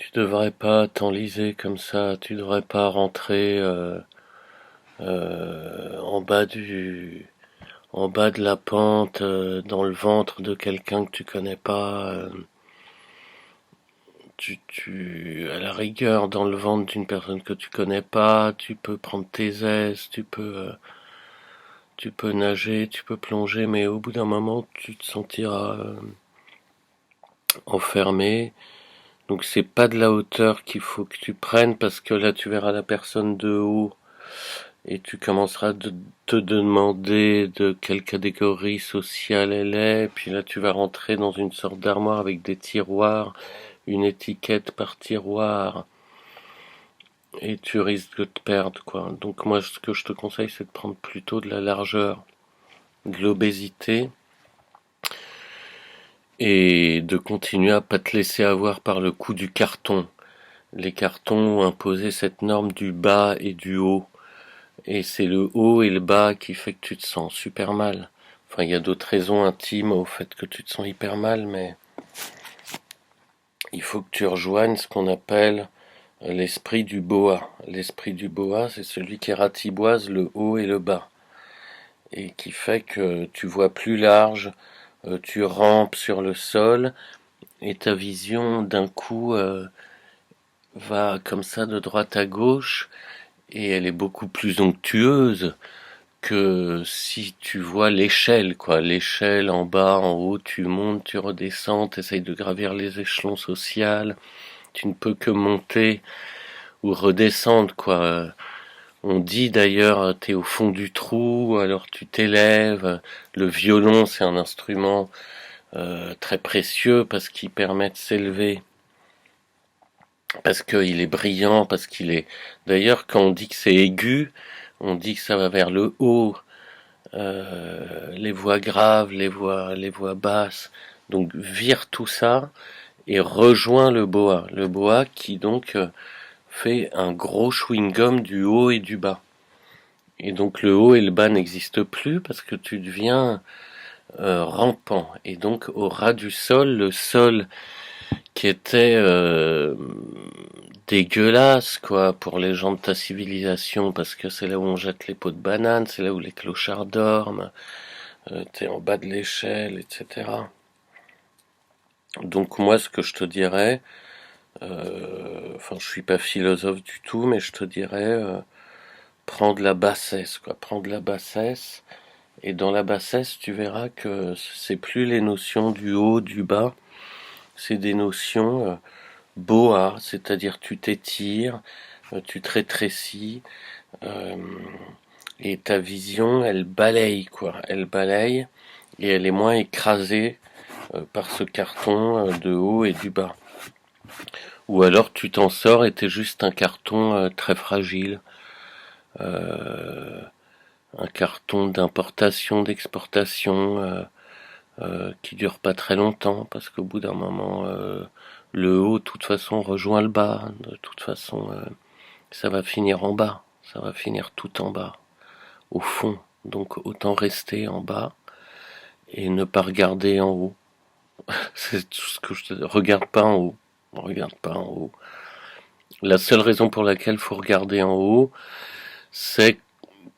Tu devrais pas t'enliser comme ça, tu devrais pas rentrer en bas de la pente, dans le ventre de quelqu'un que tu connais pas. À la rigueur, dans le ventre d'une personne que tu connais pas, tu peux prendre tes aises, tu peux nager, tu peux plonger, mais au bout d'un moment, tu te sentiras enfermé. Donc c'est pas de la hauteur qu'il faut que tu prennes parce que là tu verras la personne de haut et tu commenceras de te demander de quelle catégorie sociale elle est, puis là tu vas rentrer dans une sorte d'armoire avec des tiroirs, une étiquette par tiroir, et tu risques de te perdre, quoi. Donc moi ce que je te conseille c'est de prendre plutôt de la largeur, de l'obésité, et de continuer à pas te laisser avoir par le coup du carton. Les cartons ont imposé cette norme du bas et du haut. Et c'est le haut et le bas qui fait que tu te sens super mal. Enfin, il y a d'autres raisons intimes au fait que tu te sens hyper mal, mais il faut que tu rejoignes ce qu'on appelle l'esprit du boa. L'esprit du boa, c'est celui qui ratiboise le haut et le bas. Et qui fait que tu vois plus large, tu rampes sur le sol, et ta vision d'un coup va comme ça de droite à gauche, et elle est beaucoup plus onctueuse que si tu vois l'échelle, quoi. L'échelle en bas, en haut, tu montes, tu redescends, t'essayes de gravir les échelons sociaux. Tu ne peux que monter ou redescendre, quoi. On dit d'ailleurs, t'es au fond du trou, alors tu t'élèves. Le violon, c'est un instrument très précieux parce qu'il permet de s'élever, parce qu'il est brillant, parce qu'il est... D'ailleurs, quand on dit que c'est aigu, on dit que ça va vers le haut, les voix graves, les voix basses. Donc vire tout ça et rejoins le boa. Le boa qui donc fait un gros chewing-gum du haut et du bas. Et donc le haut et le bas n'existent plus parce que tu deviens rampant. Et donc au ras du sol, le sol qui était dégueulasse quoi pour les gens de ta civilisation parce que c'est là où on jette les pots de banane, c'est là où les clochards dorment, t'es en bas de l'échelle, etc. Donc moi, ce que je te dirais, enfin, je suis pas philosophe du tout, mais je te dirais, prends de la bassesse, quoi, prends de la bassesse, et dans la bassesse, tu verras que c'est plus les notions du haut, du bas, c'est des notions boa, c'est-à-dire tu t'étires, tu te rétrécis, euh, et ta vision, elle balaye, quoi, elle balaye, et elle est moins écrasée par ce carton de haut et du bas. Ou alors tu t'en sors et t'es juste un carton très fragile, euh, un carton d'importation, d'exportation qui dure pas très longtemps parce qu'au bout d'un moment, le haut, de toute façon, rejoint le bas. De toute façon, ça va finir en bas, ça va finir tout en bas, au fond. Donc autant rester en bas et ne pas regarder en haut. C'est tout ce que je te dis. Regarde pas en haut. Regarde pas en haut. La seule raison pour laquelle faut regarder en haut, c'est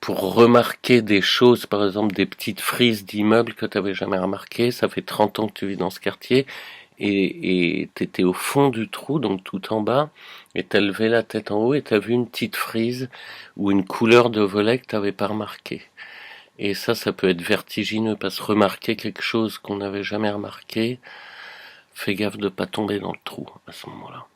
pour remarquer des choses, par exemple des petites frises d'immeubles que tu n'avais jamais remarqué. Ça fait 30 ans que tu vis dans ce quartier et t'étais au fond du trou, donc tout en bas, et t'as levé la tête en haut et t'as vu une petite frise ou une couleur de volet que t'avais pas remarqué. Et ça peut être vertigineux parce que remarquer quelque chose qu'on n'avait jamais remarqué, fais gaffe de pas tomber dans le trou à ce moment-là.